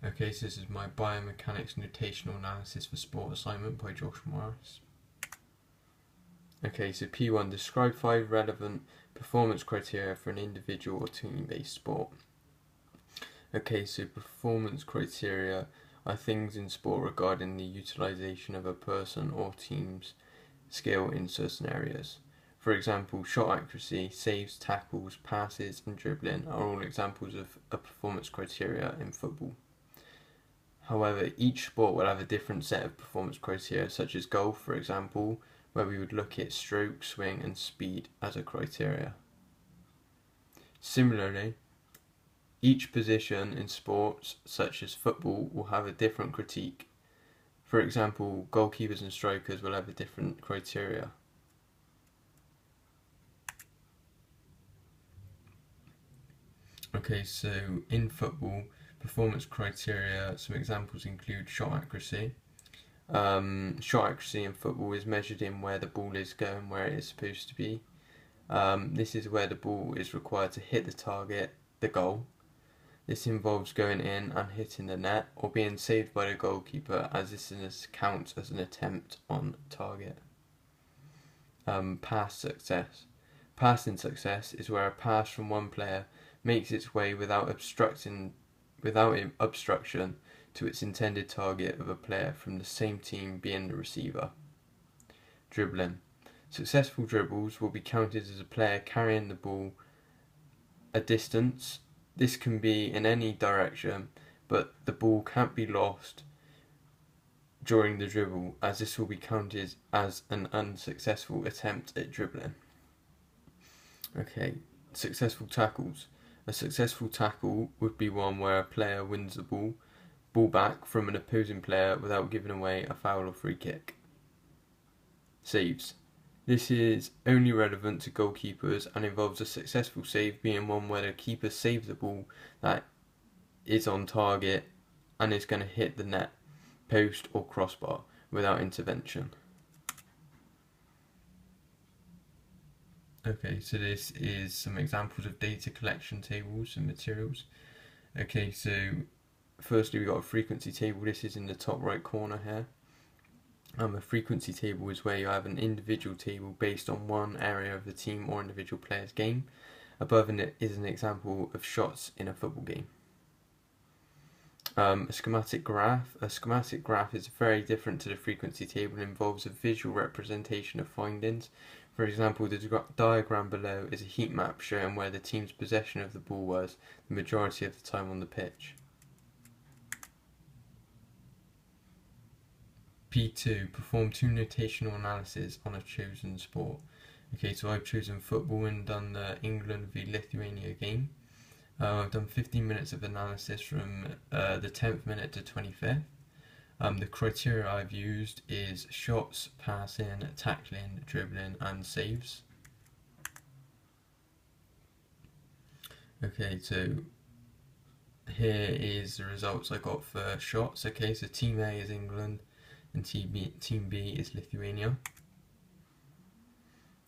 Okay, so this is my Biomechanics Notational Analysis for Sport assignment by Josh Morris. Okay, so P1, describe 5 relevant performance criteria for an individual or team-based sport. Okay, so performance criteria are things in sport regarding the utilisation of a person or team's skill in certain areas. For example, shot accuracy, saves, tackles, passes and dribbling are all examples of a performance criteria in football. However, each sport will have a different set of performance criteria, such as golf, for example, where we would look at stroke, swing and speed as a criteria. Similarly, each position in sports, such as football, will have a different critique. For example, goalkeepers and strikers will have a different criteria. Okay, so in football, performance criteria, some examples include shot accuracy. Shot accuracy in football is measured in where the ball is going where it is supposed to be. This is where the ball is required to hit the target, the goal. This involves going in and hitting the net or being saved by the goalkeeper, as this counts as an attempt on target. Pass success. Passing success is where a pass from one player makes its way without obstruction to its intended target of a player from the same team being the receiver. Dribbling. Successful dribbles will be counted as a player carrying the ball a distance. This can be in any direction, but the ball can't be lost during the dribble, as this will be counted as an unsuccessful attempt at dribbling. Okay, successful tackles. A successful tackle would be one where a player wins the ball back from an opposing player without giving away a foul or free kick. Saves. This is only relevant to goalkeepers and involves a successful save being one where the keeper saves the ball that is on target and is going to hit the net, post or crossbar without intervention. Okay, so this is some examples of data collection tables and materials. Okay, so firstly we got a frequency table. This is in the top right corner here. A frequency table is where you have an individual table based on one area of the team or individual player's game. Above it is an example of shots in a football game. A schematic graph. A schematic graph is very different to the frequency table and involves a visual representation of findings. For example, the diagram below is a heat map showing where the team's possession of the ball was the majority of the time on the pitch. P2, perform 2 notational analyses on a chosen sport. Okay, so I've chosen football and done the England v Lithuania game. I've done 15 minutes of analysis from the 10th minute to 25th. The criteria I've used is shots, passing, tackling, dribbling and saves. Okay, so here is the results I got for shots. Okay, so Team A is England and Team B is Lithuania.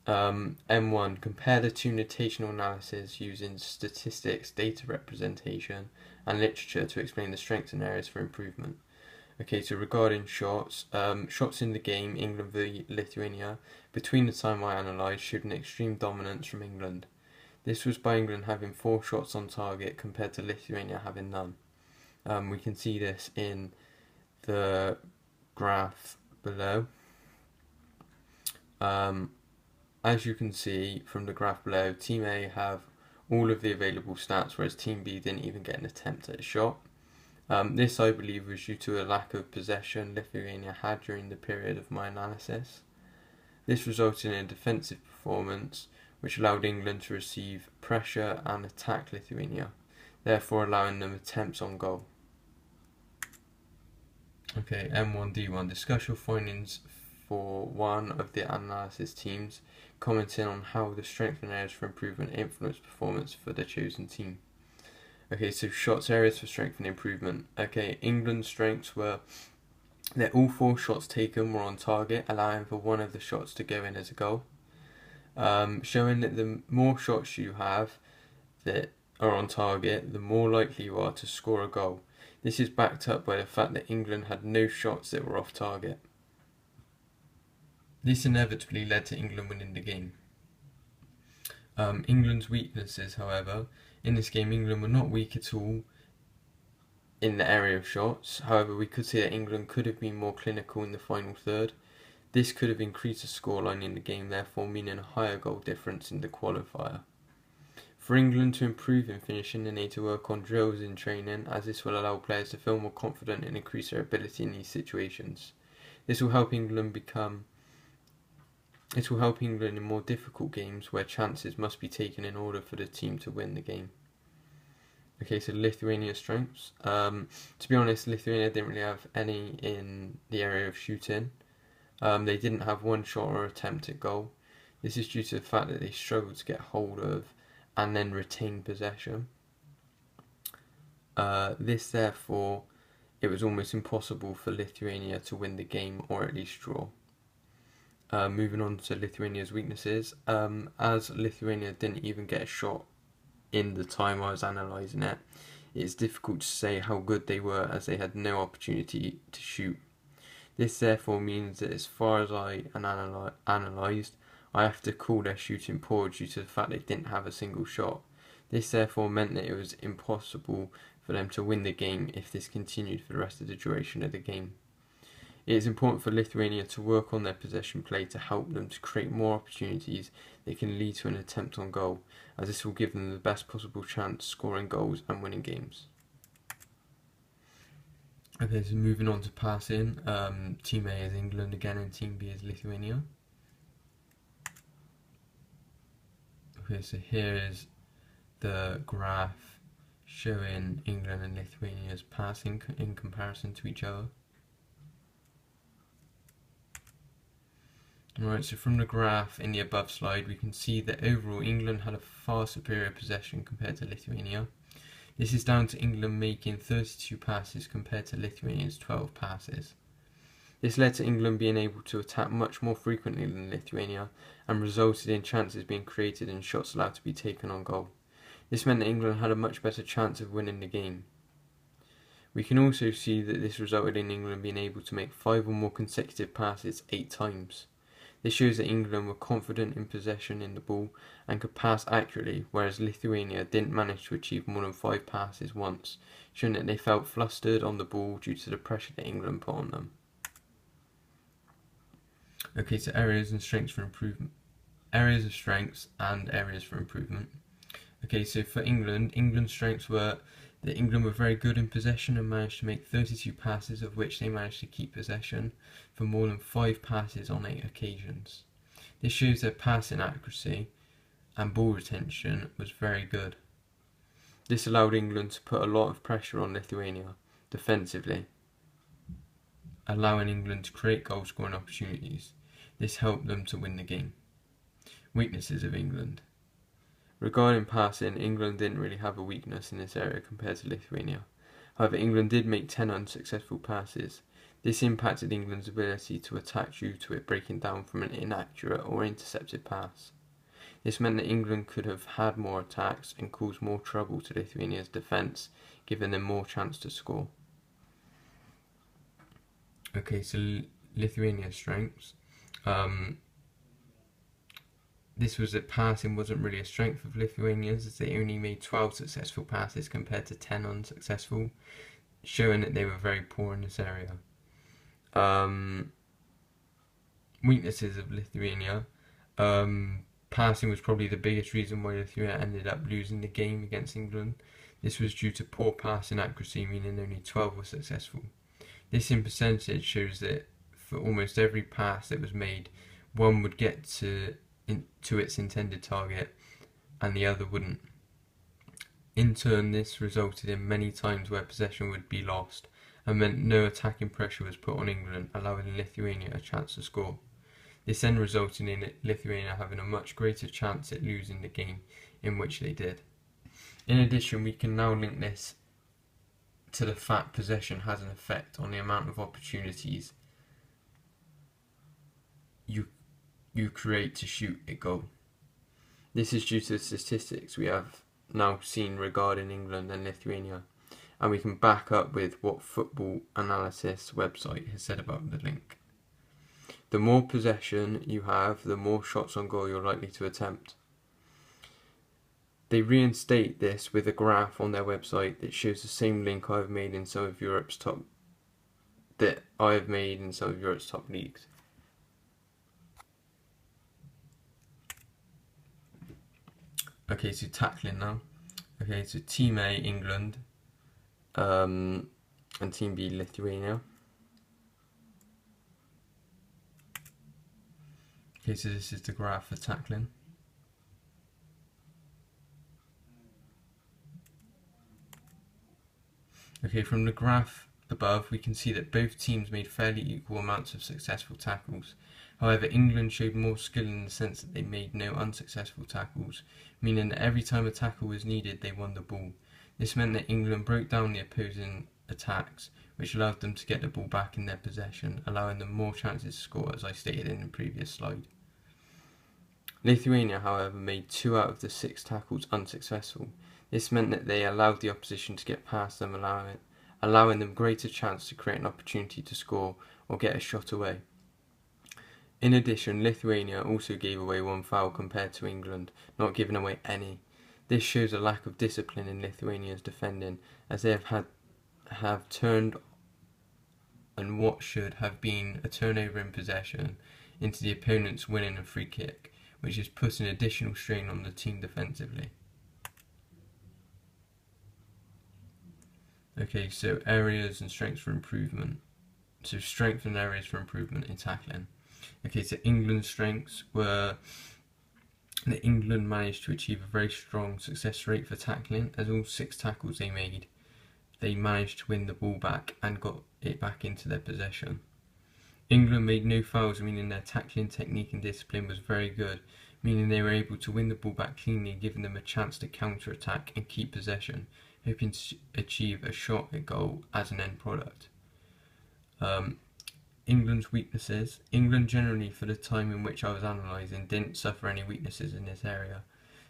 M1, compare the 2 notational analyses using statistics, data representation and literature to explain the strengths and areas for improvement. Okay, so regarding shots, shots in the game, England v Lithuania, between the time I analysed, showed an extreme dominance from England. This was by England having 4 shots on target compared to Lithuania having none. We can see this in the graph below. As you can see from the graph below, Team A have all of the available stats, whereas Team B didn't even get an attempt at a shot. This, I believe, was due to a lack of possession Lithuania had during the period of my analysis. This resulted in a defensive performance, which allowed England to receive pressure and attack Lithuania, therefore allowing them attempts on goal. Okay, M1D1, discuss your findings for one of the analysis teams, commenting on how the strengths and areas for improvement influence performance for the chosen team. Okay, so shots, areas for strength and improvement. Okay, England's strengths were that all 4 shots taken were on target, allowing for one of the shots to go in as a goal. Showing that the more shots you have that are on target, the more likely you are to score a goal. This is backed up by the fact that England had no shots that were off target. This inevitably led to England winning the game. England's weaknesses, however, in this game England were not weak at all in the area of shots. However, we could see that England could have been more clinical in the final third. This could have increased the scoreline in the game, therefore meaning a higher goal difference in the qualifier. For England to improve in finishing, they need to work on drills in training, as this will allow players to feel more confident and increase their ability in these situations. This will help England in more difficult games where chances must be taken in order for the team to win the game. Okay, so Lithuania's strengths. To be honest, Lithuania didn't really have any in the area of shooting. They didn't have one shot or attempt at goal. This is due to the fact that they struggled to get hold of and then retain possession. Therefore, it was almost impossible for Lithuania to win the game or at least draw. Moving on to Lithuania's weaknesses. As Lithuania didn't even get a shot in the time I was analysing it, it's difficult to say how good they were as they had no opportunity to shoot. This therefore means that as far as I analysed, I have to call their shooting poor due to the fact they didn't have a single shot. This therefore meant that it was impossible for them to win the game if this continued for the rest of the duration of the game. It is important for Lithuania to work on their possession play to help them to create more opportunities that can lead to an attempt on goal, as this will give them the best possible chance scoring goals and winning games. Okay, so moving on to passing, Team A is England again and Team B is Lithuania. Okay, so here is the graph showing England and Lithuania's passing in comparison to each other. Alright, so from the graph in the above slide we can see that overall England had a far superior possession compared to Lithuania. This is down to England making 32 passes compared to Lithuania's 12 passes. This led to England being able to attack much more frequently than Lithuania and resulted in chances being created and shots allowed to be taken on goal. This meant that England had a much better chance of winning the game. We can also see that this resulted in England being able to make 5 or more consecutive passes 8 times. This shows that England were confident in possession in the ball and could pass accurately, whereas Lithuania didn't manage to achieve more than 5 passes once, showing that they felt flustered on the ball due to the pressure that England put on them. Okay, so areas and strengths for improvement. Areas of strengths and areas for improvement. Okay, so for England, England's strengths were that England were very good in possession and managed to make 32 passes, of which they managed to keep possession for more than 5 passes on 8 occasions. This shows their passing accuracy and ball retention was very good. This allowed England to put a lot of pressure on Lithuania defensively, allowing England to create goal scoring opportunities. This helped them to win the game. Weaknesses of England. Regarding passing, England didn't really have a weakness in this area compared to Lithuania. However, England did make 10 unsuccessful passes. This impacted England's ability to attack due to it breaking down from an inaccurate or intercepted pass. This meant that England could have had more attacks and caused more trouble to Lithuania's defence, giving them more chance to score. Okay, so Lithuania's strengths. This was that passing wasn't really a strength of Lithuania's, as they only made 12 successful passes compared to 10 unsuccessful, showing that they were very poor in this area. Weaknesses of Lithuania. Passing was probably the biggest reason why Lithuania ended up losing the game against England. This was due to poor passing accuracy, meaning only 12 were successful. This in percentage shows that for almost every pass that was made, one would get to its intended target and the other wouldn't. In turn, this resulted in many times where possession would be lost and meant no attacking pressure was put on England, allowing Lithuania a chance to score. This then resulted in Lithuania having a much greater chance at losing the game, in which they did. In addition, we can now link this to the fact possession has an effect on the amount of opportunities you create to shoot a goal. This is due to the statistics we have now seen regarding England and Lithuania, and we can back up with what Football Analysis website has said about the link. The more possession you have, the more shots on goal you're likely to attempt. They reinstate this with a graph on their website that shows the same link I've made in some of Europe's top leagues. Okay, so tackling now. Okay, so Team A, England, and Team B, Lithuania. Okay, so this is the graph for tackling. Okay, from the graph above, we can see that both teams made fairly equal amounts of successful tackles. However, England showed more skill in the sense that they made no unsuccessful tackles, meaning that every time a tackle was needed, they won the ball. This meant that England broke down the opposing attacks, which allowed them to get the ball back in their possession, allowing them more chances to score, as I stated in the previous slide. Lithuania, however, made 2 out of the 6 tackles unsuccessful. This meant that they allowed the opposition to get past them, allowing them greater chance to create an opportunity to score or get a shot away. In addition, Lithuania also gave away 1 foul compared to England, not giving away any. This shows a lack of discipline in Lithuania's defending, as they have turned and what should have been a turnover in possession into the opponents winning a free kick, which is putting additional strain on the team defensively. Okay, so areas and strengths for improvement. So strength and areas for improvement in tackling. Okay, so England's strengths were that England managed to achieve a very strong success rate for tackling, as all 6 tackles they made, they managed to win the ball back and got it back into their possession. England made no fouls, meaning their tackling technique and discipline was very good, meaning they were able to win the ball back cleanly, giving them a chance to counter-attack and keep possession, hoping to achieve a shot at goal as an end product. England's weaknesses. England generally, for the time in which I was analysing, didn't suffer any weaknesses in this area.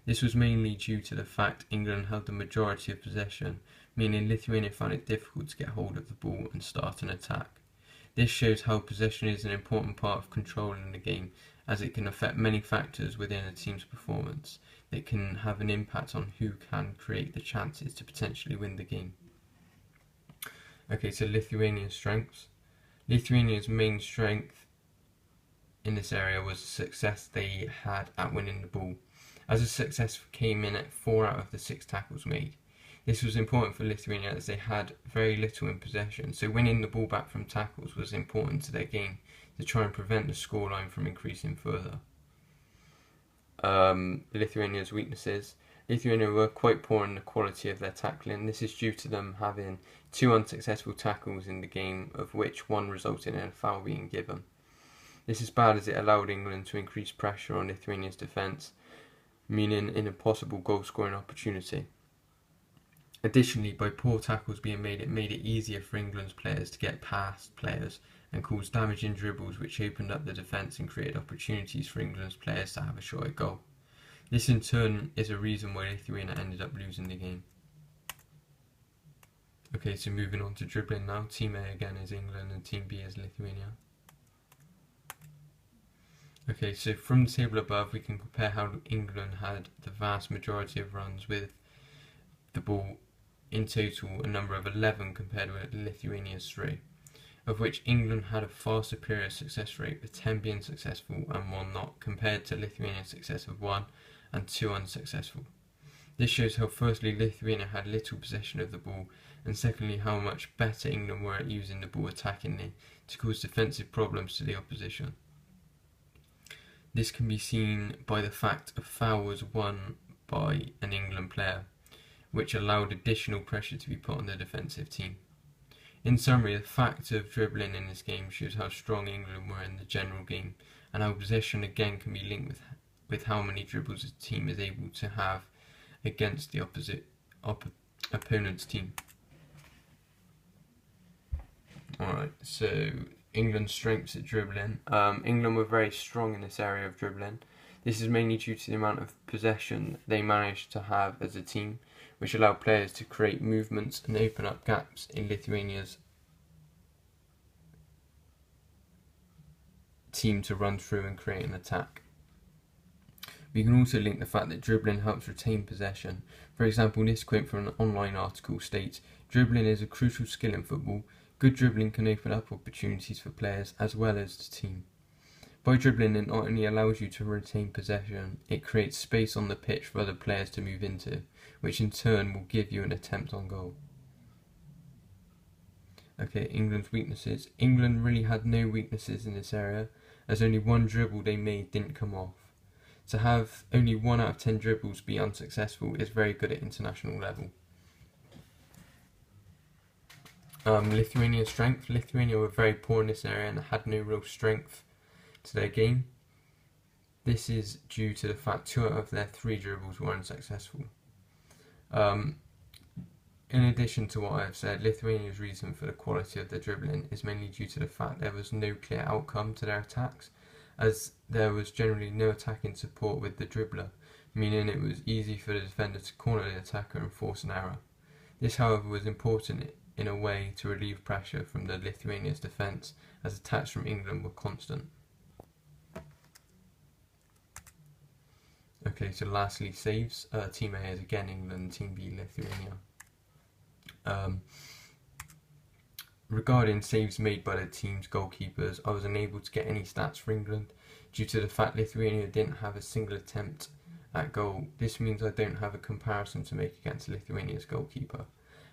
This was mainly due to the fact England held the majority of possession, meaning Lithuania found it difficult to get hold of the ball and start an attack. This shows how possession is an important part of controlling the game, as it can affect many factors within a team's performance that can have an impact on who can create the chances to potentially win the game. Okay, so Lithuania's strengths. Lithuania's main strength in this area was the success they had at winning the ball, as the success came in at 4 out of the 6 tackles made. This was important for Lithuania as they had very little in possession, so winning the ball back from tackles was important to their game to try and prevent the scoreline from increasing further. Lithuania's weaknesses. Lithuania were quite poor in the quality of their tackling. This is due to them having 2 unsuccessful tackles in the game, of which 1 resulted in a foul being given. This is bad as it allowed England to increase pressure on Lithuania's defence, meaning an impossible goal scoring opportunity. Additionally, by poor tackles being made, it made it easier for England's players to get past players and caused damaging dribbles, which opened up the defence and created opportunities for England's players to have a shot at goal. This in turn is a reason why Lithuania ended up losing the game. Okay, so moving on to dribbling now. Team A again is England and Team B is Lithuania. Okay, so from the table above we can compare how England had the vast majority of runs with the ball, in total a number of 11 compared with Lithuania's 3, of which England had a far superior success rate, with 10 being successful and 1 not, compared to Lithuania's success of 1 and 2 unsuccessful. This shows how firstly Lithuania had little possession of the ball, and secondly how much better England were at using the ball attackingly to cause defensive problems to the opposition. This can be seen by the fact a foul was won by an England player, which allowed additional pressure to be put on the defensive team. In summary, the fact of dribbling in this game shows how strong England were in the general game, and how possession again can be linked with how many dribbles a team is able to have against the opponent's team. Alright, so England's strengths at dribbling. England were very strong in this area of dribbling. This is mainly due to the amount of possession they managed to have as a team, which allow players to create movements and open up gaps in Lithuania's team to run through and create an attack. We can also link the fact that dribbling helps retain possession. For example, this quote from an online article states, "Dribbling is a crucial skill in football. Good dribbling can open up opportunities for players as well as the team." By dribbling, it not only allows you to retain possession, it creates space on the pitch for other players to move into, which in turn will give you an attempt on goal. Okay, England's weaknesses. England really had no weaknesses in this area, as only one dribble they made didn't come off. To have only 1 out of 10 dribbles be unsuccessful is very good at international level. Lithuania's strength. Lithuania were very poor in this area and had no real strength to their game. This is due to the fact 2 out of their 3 dribbles were unsuccessful. In addition to what I have said, Lithuania's reason for the quality of their dribbling is mainly due to the fact there was no clear outcome to their attacks, as there was generally no attacking support with the dribbler, meaning it was easy for the defender to corner the attacker and force an error. This, however, was important in a way to relieve pressure from the Lithuania's defence, as attacks from England were constant. Okay, so lastly, saves. Team A is again England, Team B Lithuania. Regarding saves made by the team's goalkeepers, I was unable to get any stats for England due to the fact Lithuania didn't have a single attempt at goal. This means I don't have a comparison to make against Lithuania's goalkeeper.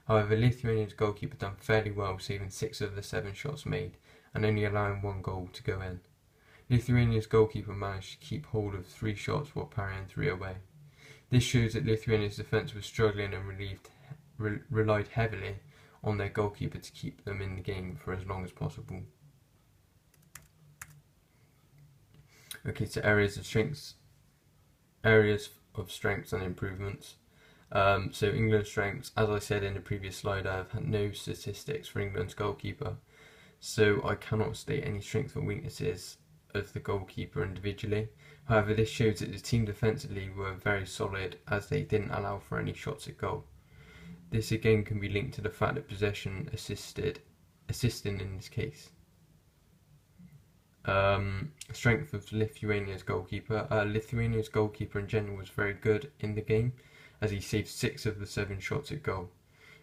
However, Lithuania's goalkeeper done fairly well, saving 6 of the 7 shots made and only allowing 1 goal to go in. Lithuania's goalkeeper managed to keep hold of 3 shots while parrying 3 away. This shows that Lithuania's defence was struggling and relied heavily on their goalkeeper to keep them in the game for as long as possible. Okay, so areas of strengths and improvements. So England's strengths, as I said in the previous slide, I have had no statistics for England's goalkeeper, so I cannot state any strengths or weaknesses of the goalkeeper individually. However, this shows that the team defensively were very solid, as they didn't allow for any shots at goal. This again can be linked to the fact that possession assisting in this case. Strength of Lithuania's goalkeeper. Lithuania's goalkeeper in general was very good in the game, as he saved 6 of the 7 shots at goal.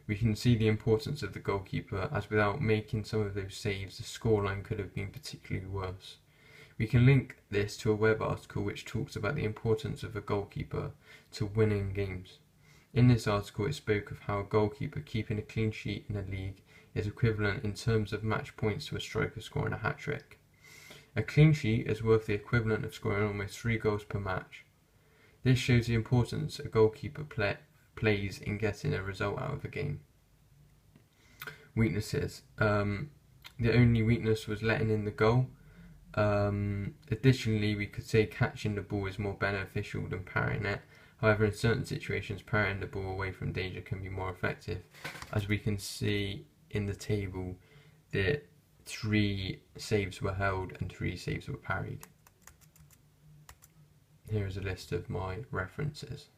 We can see the importance of the goalkeeper, as without making some of those saves, the scoreline could have been particularly worse. We can link this to a web article which talks about the importance of a goalkeeper to winning games. In this article, it spoke of how a goalkeeper keeping a clean sheet in a league is equivalent in terms of match points to a striker scoring a hat-trick. A clean sheet is worth the equivalent of scoring almost 3 goals per match. This shows the importance a goalkeeper plays in getting a result out of a game. Weaknesses. The only weakness was letting in the goal. Additionally, we could say catching the ball is more beneficial than parrying it. However, in certain situations, parrying the ball away from danger can be more effective. As we can see in the table, that 3 saves were held and 3 saves were parried. Here is a list of my references.